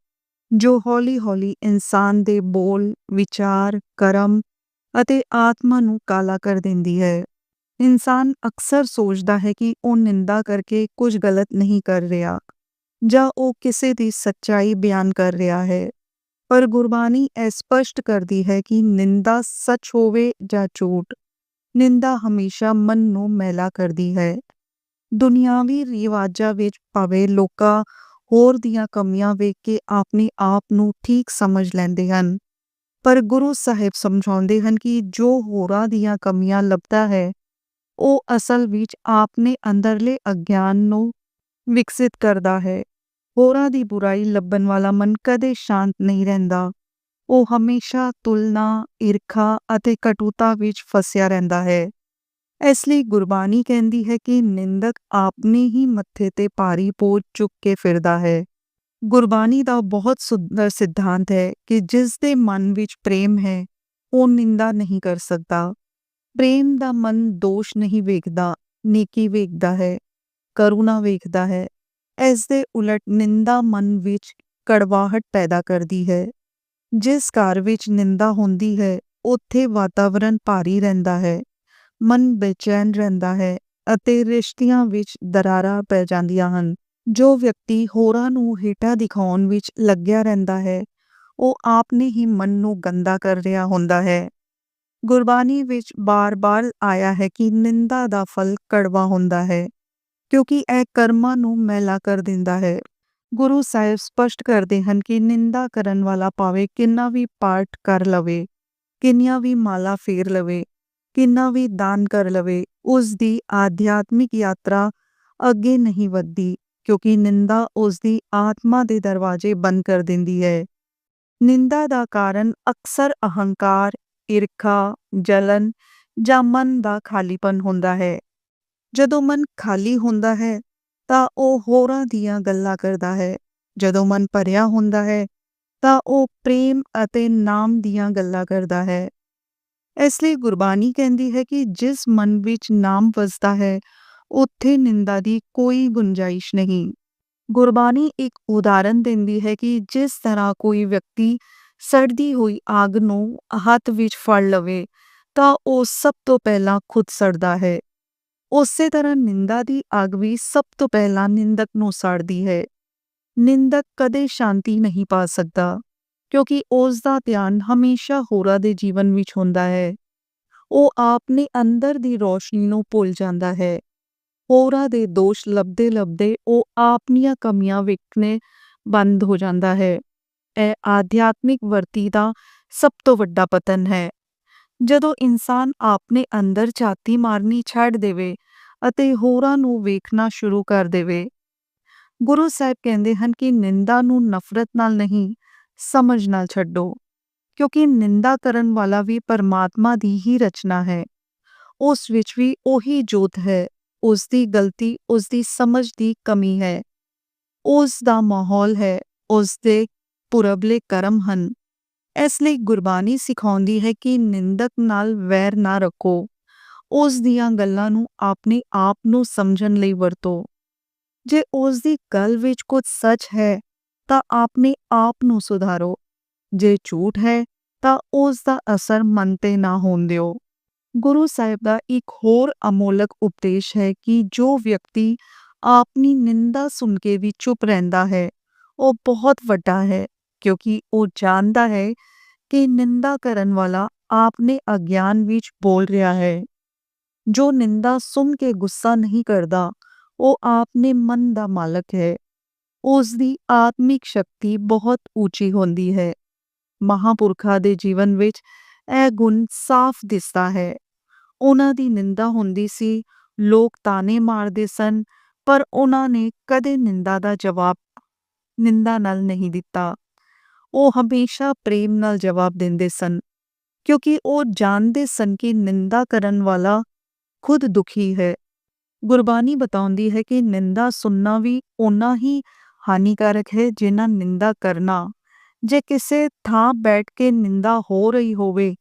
ਜੋ ਹੌਲੀ-ਹੌਲੀ ਇਨਸਾਨ ਦੇ ਬੋਲ, ਵਿਚਾਰ, ਕਰਮ ਅਤੇ ਆਤਮਾ ਨੂੰ ਕਾਲਾ ਕਰ ਦਿੰਦੀ ਹੈ। ਇਨਸਾਨ ਅਕਸਰ ਸੋਚਦਾ ਹੈ ਕਿ ਉਹ ਨਿੰਦਾ ਕਰਕੇ ਕੁਝ ਗਲਤ ਨਹੀਂ ਕਰ ਰਿਹਾ ਜਾਂ ਉਹ ਕਿਸੇ ਦੀ ਸੱਚਾਈ ਬਿਆਨ ਕਰ ਰਿਹਾ ਹੈ, ਪਰ ਗੁਰਬਾਣੀ ਇਹ ਸਪਸ਼ਟ ਕਰਦੀ ਹੈ ਕਿ ਨਿੰਦਾ ਸੱਚ ਹੋਵੇ ਜਾਂ ਝੂਠ, ਨਿੰਦਾ ਹਮੇਸ਼ਾ ਮਨ ਨੂੰ ਮੈਲਾ ਕਰਦੀ ਹੈ। ਦੁਨਿਆਵੀ ਰਿਵਾਜਾਂ ਵਿੱਚ ਭਾਵੇਂ ਲੋਕਾਂ ਹੋਰ ਦੀਆਂ ਕਮੀਆਂ ਵੇਖ ਕੇ ਆਪਣੇ ਆਪ ਨੂੰ ਠੀਕ ਸਮਝ ਲੈਂਦੇ ਹਨ, ਪਰ ਗੁਰੂ ਸਾਹਿਬ ਸਮਝਾਉਂਦੇ ਹਨ ਕਿ ਜੋ ਹੋਰਾਂ ਦੀਆਂ ਕਮੀਆਂ ਲੱਭਦਾ ਹੈ ਉਹ ਅਸਲ ਵਿੱਚ ਆਪਣੇ ਅੰਦਰਲੇ ਅਗਿਆਨ ਨੂੰ ਵਿਕਸਿਤ ਕਰਦਾ ਹੈ। ਹੋਰਾਂ ਦੀ ਬੁਰਾਈ ਲੱਭਣ ਵਾਲਾ ਮਨ ਕਦੇ ਸ਼ਾਂਤ ਨਹੀਂ ਰਹਿੰਦਾ, ਉਹ ਹਮੇਸ਼ਾ ਤੁਲਨਾ, ਈਰਖਾ ਅਤੇ ਕਟੂਤਾ ਵਿੱਚ ਫਸਿਆ ਰਹਿੰਦਾ ਹੈ। ਇਸ ਲਈ ਗੁਰਬਾਣੀ ਕਹਿੰਦੀ ਹੈ ਕਿ ਨਿੰਦਕ ਆਪਣੇ ਹੀ ਮੱਥੇ ਤੇ ਭਾਰੀ ਬੋਝ ਚੁੱਕ ਕੇ ਫਿਰਦਾ ਹੈ। ਗੁਰਬਾਣੀ ਦਾ ਬਹੁਤ ਸੁੰਦਰ ਸਿਧਾਂਤ ਹੈ ਕਿ ਜਿਸ ਦੇ ਮਨ ਵਿੱਚ ਪ੍ਰੇਮ ਹੈ ਉਹ ਨਿੰਦਾ ਨਹੀਂ ਕਰ ਸਕਦਾ। ਪ੍ਰੇਮ ਦਾ ਮਨ ਦੋਸ਼ ਨਹੀਂ ਵੇਖਦਾ, ਨੇਕੀ ਵੇਖਦਾ ਹੈ, ਕਰੁਣਾ ਵੇਖਦਾ ਹੈ। ਇਸ ਦੇ ਉਲਟ ਨਿੰਦਾ ਮਨ ਵਿੱਚ ਕੜਵਾਹਟ ਪੈਦਾ ਕਰਦੀ ਹੈ। ਜਿਸ ਘਰ ਵਿੱਚ ਨਿੰਦਾ ਹੁੰਦੀ ਹੈ ਉੱਥੇ ਵਾਤਾਵਰਣ ਭਾਰੀ ਰਹਿੰਦਾ ਹੈ, ਮਨ ਬੇਚੈਨ ਰਹਿੰਦਾ ਹੈ ਅਤੇ ਰਿਸ਼ਤਿਆਂ ਵਿੱਚ ਦਰਾਰਾਂ ਪੈ ਜਾਂਦੀਆਂ ਹਨ। ਜੋ ਵਿਅਕਤੀ ਹੋਰਾਂ ਨੂੰ ਹੇਠਾਂ ਦਿਖਾਉਣ ਵਿੱਚ ਲੱਗਿਆ ਰਹਿੰਦਾ ਹੈ ਉਹ ਆਪਣੇ ਹੀ ਮਨ ਨੂੰ ਗੰਦਾ ਕਰ ਰਿਹਾ ਹੁੰਦਾ ਹੈ। ਗੁਰਬਾਣੀ ਵਿੱਚ ਬਾਰ-ਬਾਰ ਆਇਆ ਹੈ ਕਿ ਨਿੰਦਾ ਦਾ ਫਲ ਕੜਵਾ ਹੁੰਦਾ ਹੈ, ਕਿਉਂਕਿ ਇਹ ਕਰਮਾਂ ਨੂੰ ਮੈਲਾ ਕਰ ਦਿੰਦਾ ਹੈ। ਗੁਰੂ ਸਾਹਿਬ ਸਪਸ਼ਟ ਕਰਦੇ ਹਨ ਕਿ ਨਿੰਦਾ ਕਰਨ ਵਾਲਾ ਭਾਵੇਂ ਕਿੰਨਾ ਵੀ ਪਾਠ ਕਰ ਲਵੇ, ਕਿੰਨੀਆਂ ਵੀ ਮਾਲਾ ਫੇਰ ਲਵੇ, ਕਿੰਨਾ ਵੀ ਦਾਨ ਕਰ ਲਵੇ, ਉਸ ਦੀ ਆਧਿਆਤਮਿਕ ਯਾਤਰਾ ਅੱਗੇ ਨਹੀਂ ਵੱਧਦੀ, ਕਿਉਂਕਿ ਨਿੰਦਾ ਉਸ ਦੀ ਆਤਮਾ ਦੇ ਦਰਵਾਜ਼ੇ ਬੰਦ ਕਰ ਦਿੰਦੀ ਹੈ। ਨਿੰਦਾ ਦਾ ਕਾਰਨ ਅਕਸਰ ਅਹੰਕਾਰ, ਈਰਖਾ, ਜਲਨ ਜਾਂ ਮਨ ਦਾ ਖਾਲੀਪਨ ਹੁੰਦਾ ਹੈ। ਜਦੋਂ ਮਨ ਖਾਲੀ ਹੁੰਦਾ ਹੈ ਤਾਂ ਉਹ ਹੋਰਾਂ ਦੀਆਂ ਗੱਲਾਂ ਕਰਦਾ ਹੈ। ਜਦੋਂ ਮਨ ਭਰਿਆ ਹੁੰਦਾ ਹੈ ਤਾਂ ਉਹ ਪ੍ਰੇਮ ਅਤੇ ਨਾਮ ਦੀਆਂ ਗੱਲਾਂ ਕਰਦਾ ਹੈ। ਇਸ ਲਈ ਗੁਰਬਾਣੀ ਕਹਿੰਦੀ ਹੈ ਕਿ ਜਿਸ ਮਨ ਵਿੱਚ ਨਾਮ ਵਸਦਾ ਹੈ ਉੱਥੇ ਨਿੰਦਾ ਦੀ ਕੋਈ ਗੁੰਜਾਇਸ਼ ਨਹੀਂ। ਗੁਰਬਾਣੀ ਇੱਕ ਉਦਾਹਰਨ ਦਿੰਦੀ ਹੈ ਕਿ ਜਿਸ ਤਰ੍ਹਾਂ ਕੋਈ ਵਿਅਕਤੀ ਸੜਦੀ ਹੋਈ ਆਗ ਨੂੰ ਹੱਥ ਵਿੱਚ ਫੜ ਲਵੇ ਤਾਂ ਉਹ ਸਭ ਤੋਂ ਪਹਿਲਾਂ ਖੁਦ ਸੜਦਾ ਹੈ। ਉਸੇ ਤਰ੍ਹਾਂ ਨਿੰਦਾ ਦੀ ਅੱਗ ਵੀ ਸਭ ਤੋਂ ਪਹਿਲਾਂ ਨਿੰਦਕ ਨੂੰ ਸਾੜਦੀ ਹੈ। ਨਿੰਦਕ ਕਦੇ ਸ਼ਾਂਤੀ ਨਹੀਂ ਪਾ ਸਕਦਾ, ਕਿਉਂਕਿ ਉਸ ਦਾ ਧਿਆਨ ਹਮੇਸ਼ਾ ਹੋਰਾਂ ਦੇ ਜੀਵਨ ਵਿੱਚ ਹੁੰਦਾ ਹੈ। ਉਹ ਆਪਣੇ ਅੰਦਰ ਦੀ ਰੋਸ਼ਨੀ ਨੂੰ ਭੁੱਲ ਜਾਂਦਾ ਹੈ। ਹੋਰਾਂ ਦੇ ਦੋਸ਼ ਲੱਭਦੇ ਲੱਭਦੇ ਉਹ ਆਪਣੀਆਂ ਕਮੀਆਂ ਵੇਖਣੇ ਬੰਦ ਹੋ ਜਾਂਦਾ ਹੈ। ਇਹ ਆਧਿਆਤਮਿਕ ਵਰਤੀ ਦਾ ਸਭ ਤੋਂ ਵੱਡਾ ਪਤਨ ਹੈ। ਜਦੋਂ ਇਨਸਾਨ ਆਪਣੇ ਅੰਦਰ ਝਾਤੀ ਮਾਰਨੀ ਛੱਡ ਦੇਵੇ ਅਤੇ ਹੋਰਾਂ ਨੂੰ ਵੇਖਣਾ ਸ਼ੁਰੂ ਕਰ ਦੇਵੇ, ਗੁਰੂ ਸਾਹਿਬ ਕਹਿੰਦੇ ਹਨ ਕਿ ਨਿੰਦਾ ਨੂੰ ਨਫ਼ਰਤ ਨਾਲ ਨਹੀਂ, ਸਮਝ ਨਾਲ ਛੱਡੋ, ਕਿਉਂਕਿ ਨਿੰਦਾ ਕਰਨ ਵਾਲਾ ਵੀ ਪਰਮਾਤਮਾ ਦੀ ਹੀ ਰਚਨਾ ਹੈ। ਉਸ ਵਿੱਚ ਵੀ ਉਹੀ ਜੋਤ ਹੈ। ਉਸ ਦੀ ਗਲਤੀ ਉਸ ਦੀ ਸਮਝ ਦੀ ਕਮੀ ਹੈ। ਉਸ ਦਾ ਮਾਹੌਲ ਹੈ, ਉਸ ਦੇ ਪੁਰਬਲੇ ਕਰਮ ਹਨ। ਇਸ ਲਈ ਗੁਰਬਾਣੀ ਸਿਖਾਉਂਦੀ ਹੈ ਕਿ ਨਿੰਦਕ ਨਾਲ ਵੈਰ ਨਾ ਰੱਖੋ, ਉਸ ਦੀਆਂ ਗੱਲਾਂ ਨੂੰ ਆਪਣੇ ਆਪ ਨੂੰ ਸਮਝਣ ਲਈ ਵਰਤੋ। ਜੇ ਉਸ ਦੀ ਗੱਲ ਵਿੱਚ ਕੁਝ ਸੱਚ ਹੈ ਤਾਂ ਆਪਣੇ ਆਪ ਨੂੰ ਸੁਧਾਰੋ, ਜੇ ਝੂਠ ਹੈ ਤਾਂ ਉਸ ਦਾ ਅਸਰ ਮਨ ਤੇ ਨਾ ਹੋਣ ਦਿਓ। ਗੁਰੂ ਸਾਹਿਬ ਦਾ ਇੱਕ ਹੋਰ ਅਮੋਲਕ ਉਪਦੇਸ਼ ਹੈ ਕਿ ਜੋ ਵਿਅਕਤੀ ਆਪਣੀ ਨਿੰਦਾ ਸੁਣ ਕੇ ਵੀ ਚੁੱਪ ਰਹਿੰਦਾ ਹੈ, ਉਹ ਬਹੁਤ ਵੱਡਾ ਹੈ, ਕਿਉਂਕਿ ਉਹ ਜਾਣਦਾ ਹੈ ਕਿ ਨਿੰਦਾ ਕਰਨ ਵਾਲਾ ਆਪਣੇ ਅਗਿਆਨ ਵਿੱਚ ਬੋਲ ਰਿਹਾ ਹੈ। ਜੋ ਨਿੰਦਾ ਸੁਣ ਕੇ ਗੁੱਸਾ ਨਹੀਂ ਕਰਦਾ, ਉਹ ਆਪਣੇ ਮਨ ਦਾ ਮਾਲਕ ਹੈ। ਉਸ ਦੀ ਆਤਮਿਕ ਸ਼ਕਤੀ ਬਹੁਤ ਉੱਚੀ ਹੁੰਦੀ ਹੈ। ਮਹਾਂਪੁਰਖਾਂ ਦੇ ਜੀਵਨ ਵਿੱਚ ਇਹ ਗੁਣ ਸਾਫ਼ ਦਿਸਦਾ ਹੈ। ਉਹਨਾਂ ਦੀ ਨਿੰਦਾ ਹੁੰਦੀ ਸੀ, ਲੋਕ ਤਾਨੇ ਮਾਰਦੇ ਸਨ, ਪਰ ਉਹਨਾਂ ਨੇ ਕਦੇ ਨਿੰਦਾ ਦਾ ਜਵਾਬ ਨਿੰਦਾ ਨਾਲ ਨਹੀਂ ਦਿੱਤਾ। ਉਹ ਹਮੇਸ਼ਾ ਪ੍ਰੇਮ ਨਾਲ ਜਵਾਬ ਦਿੰਦੇ ਸਨ, ਕਿਉਂਕਿ ਉਹ ਜਾਣਦੇ ਸਨ ਕਿ ਨਿੰਦਾ ਕਰਨ ਵਾਲਾ ਖੁਦ ਦੁਖੀ ਹੈ। ਗੁਰਬਾਣੀ ਬਤਾਉਂਦੀ ਹੈ ਕਿ ਨਿੰਦਾ ਸੁਣਨਾ ਵੀ ਓਨਾ ਹੀ ਹਾਨੀਕਾਰਕ ਹੈ ਜਿੰਨਾ ਨਿੰਦਾ ਕਰਨਾ। ਜੇ ਕਿਸੇ ਥਾਂ ਬੈਠ ਕੇ ਨਿੰਦਾ ਹੋ ਰਹੀ ਹੋਵੇ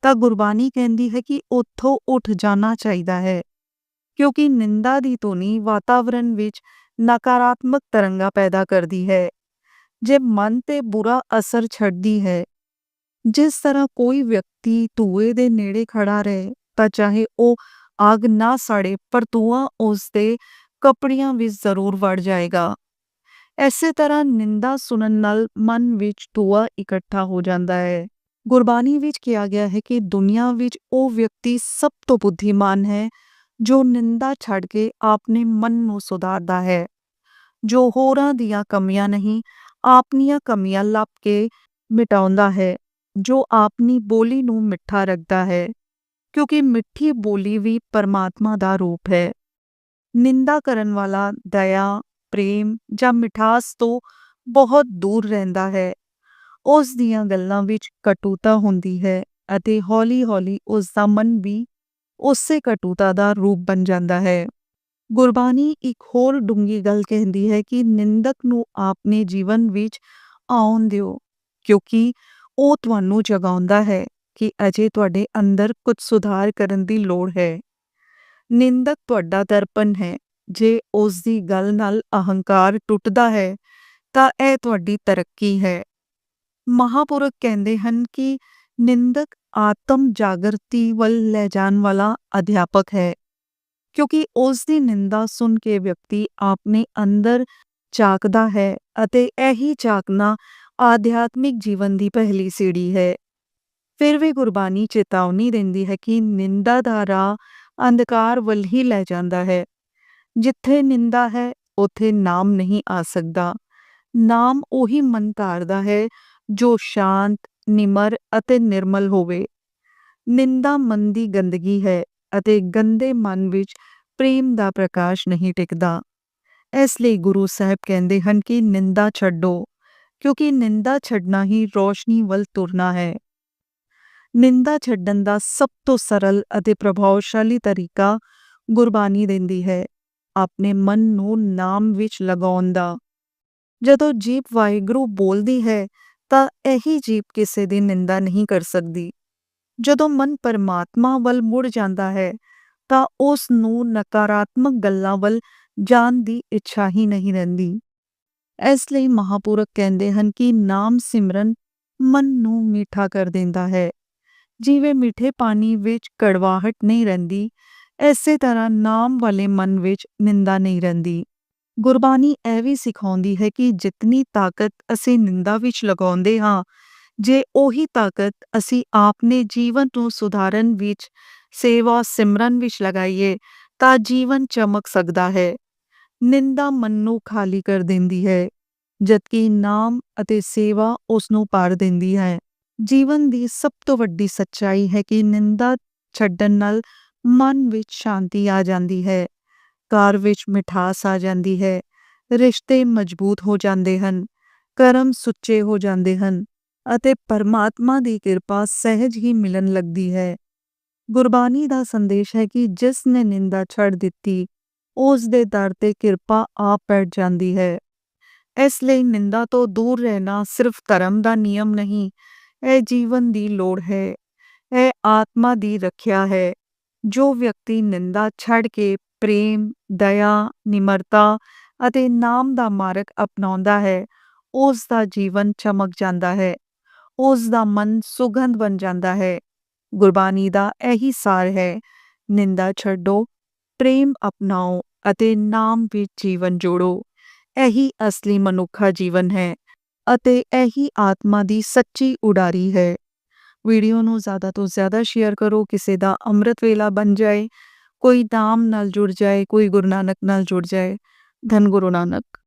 ਤਾਂ ਗੁਰਬਾਣੀ ਕਹਿੰਦੀ ਹੈ ਕਿ ਉੱਥੋਂ ਉੱਠ ਜਾਣਾ ਚਾਹੀਦਾ ਹੈ, ਕਿਉਂਕਿ ਨਿੰਦਾ ਦੀ ਧੁਨੀ ਵਾਤਾਵਰਣ ਵਿੱਚ ਨਕਾਰਾਤਮਕ ਤਰੰਗਾਂ ਪੈਦਾ ਕਰਦੀ ਹੈ। ਜੇ ਮਨ ਤੇ ਬੁਰਾ ਅਸਰ ਛੱਡਦੀ ਹੈ, ਜਿਸ ਤਰ੍ਹਾਂ ਕੋਈ ਵਿਅਕਤੀ ਧੂਏ ਦੇ ਨੇੜੇ ਖੜਾ ਰਹੇ ਤਾਂ ਚਾਹੇ ਉਹ ਅੱਗ ਨਾ ਸੜੇ, ਪਰ ਧੂਆਂ ਉਸ ਦੇ ਕੱਪੜਿਆਂ ਵਿੱਚ ਜ਼ਰੂਰ ਵੜ ਜਾਏਗਾ। ਇਸੇ ਤਰ੍ਹਾਂ ਨਿੰਦਾ ਸੁਣਨ ਨਾਲ ਮਨ ਵਿੱਚ ਧੂਆਂ ਇਕੱਠਾ ਹੋ ਜਾਂਦਾ ਹੈ। ਗੁਰਬਾਣੀ ਵਿੱਚ ਕਿਹਾ ਗਿਆ ਹੈ ਕਿ ਦੁਨੀਆ ਵਿੱਚ ਉਹ ਵਿਅਕਤੀ ਸਭ ਤੋਂ ਬੁੱਧੀਮਾਨ ਹੈ ਜੋ ਨਿੰਦਾ ਛੱਡ ਕੇ ਆਪਣੇ ਮਨ ਨੂੰ ਸੁਧਾਰਦਾ ਹੈ, ਜੋ ਹੋਰਾਂ ਦੀਆਂ ਕਮੀਆਂ ਨਹੀਂ, ਆਪਣੀਆਂ ਕਮੀਆਂ ਲੱਭ ਕੇ ਮਿਟਾਉਂਦਾ ਹੈ, ਜੋ ਆਪਣੀ ਬੋਲੀ ਨੂੰ ਮਿੱਠਾ ਰੱਖਦਾ ਹੈ, ਕਿਉਂਕਿ ਮਿੱਠੀ ਬੋਲੀ ਵੀ ਪਰਮਾਤਮਾ ਦਾ ਰੂਪ ਹੈ। ਨਿੰਦਾ ਕਰਨ ਵਾਲਾ ਦਇਆ, ਪ੍ਰੇਮ ਜਾਂ ਮਿਠਾਸ ਤੋਂ ਬਹੁਤ ਦੂਰ ਰਹਿੰਦਾ ਹੈ। ਉਸ ਦੀਆਂ ਗੱਲਾਂ ਵਿੱਚ ਕਟੂਤਾ ਹੁੰਦੀ ਹੈ ਅਤੇ ਹੌਲੀ-ਹੌਲੀ ਉਸ ਦਾ ਮਨ ਵੀ ਉਸੇ ਕਟੂਤਾ ਦਾ ਰੂਪ ਬਣ ਜਾਂਦਾ ਹੈ। ਗੁਰਬਾਣੀ ਇੱਕ ਹੋਰ ਡੂੰਘੀ ਗੱਲ ਕਹਿੰਦੀ ਹੈ ਕਿ ਨਿੰਦਕ ਨੂੰ ਆਪਣੇ ਜੀਵਨ ਵਿੱਚ ਆਉਣ ਦਿਓ, ਕਿਉਂਕਿ ਉਹ ਤੁਹਾਨੂੰ ਜਗਾਉਂਦਾ ਹੈ ਕਿ ਅਜੇ ਤੁਹਾਡੇ ਅੰਦਰ ਕੁਝ ਸੁਧਾਰ ਕਰਨ ਦੀ ਲੋੜ ਹੈ। ਨਿੰਦਕ ਤੁਹਾਡਾ ਦਰਪਣ ਹੈ। ਜੇ ਉਸ ਦੀ ਗੱਲ ਨਾਲ ਅਹੰਕਾਰ ਟੁੱਟਦਾ ਹੈ ਤਾਂ ਇਹ ਤੁਹਾਡੀ ਤਰੱਕੀ ਹੈ। ਮਹਾਂਪੁਰਖ ਕਹਿੰਦੇ ਹਨ ਕਿ ਨਿੰਦਕ ਆਤਮ ਜਾਗਰਤੀ ਵੱਲ ਲੈ ਜਾਣ ਵਾਲਾ ਅਧਿਆਪਕ ਹੈ, ਕਿਉਂਕਿ ਉਸ ਦੀ ਨਿੰਦਾ ਸੁਣ ਕੇ ਵਿਅਕਤੀ ਆਪਣੇ ਅੰਦਰ ਝਾਕਦਾ ਹੈ ਅਤੇ ਇਹੀ ਝਾਕਣਾ ਆਧਿਆਤਮਿਕ ਜੀਵਨ ਦੀ ਪਹਿਲੀ ਸੀੜੀ ਹੈ। ਫਿਰ ਵੀ ਗੁਰਬਾਣੀ ਚੇਤਾਵਨੀ ਦਿੰਦੀ ਹੈ ਕਿ ਨਿੰਦਾ ਦਾ ਰਾਹ ਅੰਧਕਾਰ ਵੱਲ ਹੀ ਲੈ ਜਾਂਦਾ ਹੈ। ਜਿੱਥੇ ਨਿੰਦਾ ਹੈ ਉੱਥੇ ਨਾਮ ਨਹੀਂ ਆ ਸਕਦਾ। ਨਾਮ ਉਹੀ ਮਨ ਧਾਰਦਾ ਹੈ ਜੋ ਸ਼ਾਂਤ, ਨਿਮਰ ਅਤੇ ਨਿਰਮਲ ਹੋਵੇ। ਨਿੰਦਾ ਮਨ ਦੀ ਗੰਦਗੀ ਹੈ ਅਤੇ ਗੰਦੇ ਮਨ ਵਿੱਚ ਪ੍ਰੇਮ ਦਾ ਪ੍ਰਕਾਸ਼ ਨਹੀਂ ਟਿਕਦਾ। ਇਸ ਲਈ ਗੁਰੂ ਸਾਹਿਬ ਕਹਿੰਦੇ ਹਨ ਕਿ ਨਿੰਦਾ ਛੱਡੋ, ਕਿਉਂਕਿ ਨਿੰਦਾ ਛੱਡਣਾ ਹੀ ਰੋਸ਼ਨੀ ਵੱਲ ਤੁਰਨਾ ਹੈ। ਨਿੰਦਾ ਛੱਡਣ ਦਾ ਸਭ ਤੋਂ ਸਰਲ ਅਤੇ ਪ੍ਰਭਾਵਸ਼ਾਲੀ ਤਰੀਕਾ ਗੁਰਬਾਣੀ ਦਿੰਦੀ ਹੈ, ਆਪਣੇ ਮਨ ਨੂੰ ਨਾਮ ਵਿੱਚ ਲਗਾਉਣ ਦਾ। ਜਦੋਂ ਜੀਭ ਵਾਹਿਗੁਰੂ ਬੋਲਦੀ ਹੈ ਤਾਂ ਇਹੀ ਜੀਭ ਕਿਸੇ ਦੀ ਨਿੰਦਾ ਨਹੀਂ ਕਰ ਸਕਦੀ। ਜਦੋਂ ਮਨ ਪਰਮਾਤਮਾ ਵੱਲ ਮੁੜ ਜਾਂਦਾ ਹੈ ਤਾਂ ਉਸ ਨੂੰ ਨਕਾਰਾਤਮਕ ਗੱਲਾਂ ਵੱਲ ਜਾਣ ਦੀ ਇੱਛਾ ਹੀ ਨਹੀਂ ਰਹਿੰਦੀ। ਇਸ ਲਈ ਮਹਾਂਪੁਰਖ ਕਹਿੰਦੇ ਹਨ ਕਿ ਨਾਮ ਸਿਮਰਨ ਮਨ ਨੂੰ ਮਿੱਠਾ ਕਰ ਦਿੰਦਾ ਹੈ। ਜਿਵੇਂ ਮਿੱਠੇ ਪਾਣੀ ਵਿੱਚ ਕੜਵਾਹਟ ਨਹੀਂ ਰਹਿੰਦੀ, ਇਸੇ ਤਰ੍ਹਾਂ ਨਾਮ ਵਾਲੇ ਮਨ ਵਿੱਚ ਨਿੰਦਾ ਨਹੀਂ ਰਹਿੰਦੀ। ਗੁਰਬਾਣੀ ਇਹ ਵੀ ਸਿਖਾਉਂਦੀ ਹੈ ਕਿ ਜਿਤਨੀ ਤਾਕਤ ਅਸੀਂ ਨਿੰਦਾ ਵਿੱਚ ਲਗਾਉਂਦੇ ਹਾਂ, ਜੇ ਉਹੀ ਤਾਕਤ ਅਸੀਂ ਆਪਣੇ ਜੀਵਨ ਨੂੰ ਸੁਧਾਰਨ ਵਿੱਚ, ਸੇਵਾ ਸਿਮਰਨ ਵਿੱਚ ਲਗਾਈਏ ਤਾਂ ਜੀਵਨ ਚਮਕ ਸਕਦਾ ਹੈ। ਨਿੰਦਾ ਮਨ ਨੂੰ ਖਾਲੀ ਕਰ ਦਿੰਦੀ ਹੈ, ਜਦਕਿ ਨਾਮ ਅਤੇ ਸੇਵਾ ਉਸ ਨੂੰ ਭਰ ਦਿੰਦੀ ਹੈ। ਜੀਵਨ ਦੀ ਸਭ ਤੋਂ ਵੱਡੀ ਸੱਚਾਈ ਹੈ ਕਿ ਨਿੰਦਾ ਛੱਡਣ ਨਾਲ ਮਨ ਵਿੱਚ ਸ਼ਾਂਤੀ ਆ ਜਾਂਦੀ ਹੈ, ਘਰ ਵਿੱਚ ਮਿਠਾਸ ਆ ਜਾਂਦੀ ਹੈ, ਰਿਸ਼ਤੇ ਮਜ਼ਬੂਤ ਹੋ ਜਾਂਦੇ ਹਨ, ਕਰਮ ਸੁੱਚੇ ਹੋ ਜਾਂਦੇ ਹਨ ਅਤੇ ਪਰਮਾਤਮਾ ਦੀ ਕਿਰਪਾ ਸਹਿਜ ਹੀ ਮਿਲਣ ਲੱਗਦੀ ਹੈ। ਗੁਰਬਾਣੀ ਦਾ ਸੰਦੇਸ਼ ਹੈ ਕਿ ਜਿਸ ਨੇ ਨਿੰਦਾ ਛੱਡ ਦਿੱਤੀ, ਉਸ ਦੇ ਦਰ ਤੇ ਕਿਰਪਾ ਆਪ ਬੈਠ ਜਾਂਦੀ ਹੈ। ਇਸ ਲਈ ਨਿੰਦਾ ਤੋਂ ਦੂਰ ਰਹਿਣਾ ਸਿਰਫ ਧਰਮ ਦਾ ਨਿਯਮ ਨਹੀਂ, ਇਹ ਜੀਵਨ ਦੀ ਲੋੜ ਹੈ, ਇਹ ਆਤਮਾ ਦੀ ਰੱਖਿਆ ਹੈ। ਜੋ ਵਿਅਕਤੀ ਨਿੰਦਾ ਛੱਡ ਕੇ ਪ੍ਰੇਮ, ਦਇਆ, ਨਿਮਰਤਾ ਅਤੇ ਨਾਮ ਦਾ ਮਾਰਗ ਅਪਣਾਉਂਦਾ ਹੈ, ਉਸ ਦਾ ਜੀਵਨ ਚਮਕ ਜਾਂਦਾ ਹੈ, ਉਸ ਦਾ ਮਨ ਸੁਗੰਧ ਬਣ ਜਾਂਦਾ ਹੈ। ਗੁਰਬਾਣੀ ਦਾ ਇਹੀ ਸਾਰ ਹੈ, ਨਿੰਦਾ ਛੱਡੋ, ਪ੍ਰੇਮ ਅਪਣਾਓ ਅਤੇ ਨਾਮ ਵਿੱਚ ਜੀਵਨ ਜੋੜੋ। ਇਹੀ ਅਸਲੀ ਮਨੁੱਖਾ ਜੀਵਨ ਹੈ ਅਤੇ ਇਹੀ ਆਤਮਾ ਦੀ ਸੱਚੀ ਉਡਾਰੀ ਹੈ। ਵੀਡੀਓ ਨੂੰ ਜ਼ਿਆਦਾ ਤੋਂ ਜ਼ਿਆਦਾ ਸ਼ੇਅਰ ਕਰੋ, ਕਿਸੇ ਦਾ ਅੰਮ੍ਰਿਤ ਵੇਲਾ ਬਣ ਜਾਏ, ਕੋਈ ਨਾਮ ਨਾਲ ਜੁੜ ਜਾਏ, ਕੋਈ ਗੁਰੂ ਨਾਨਕ ਨਾਲ ਜੁੜ ਜਾਏ। ਧੰਨ ਗੁਰੂ ਨਾਨਕ।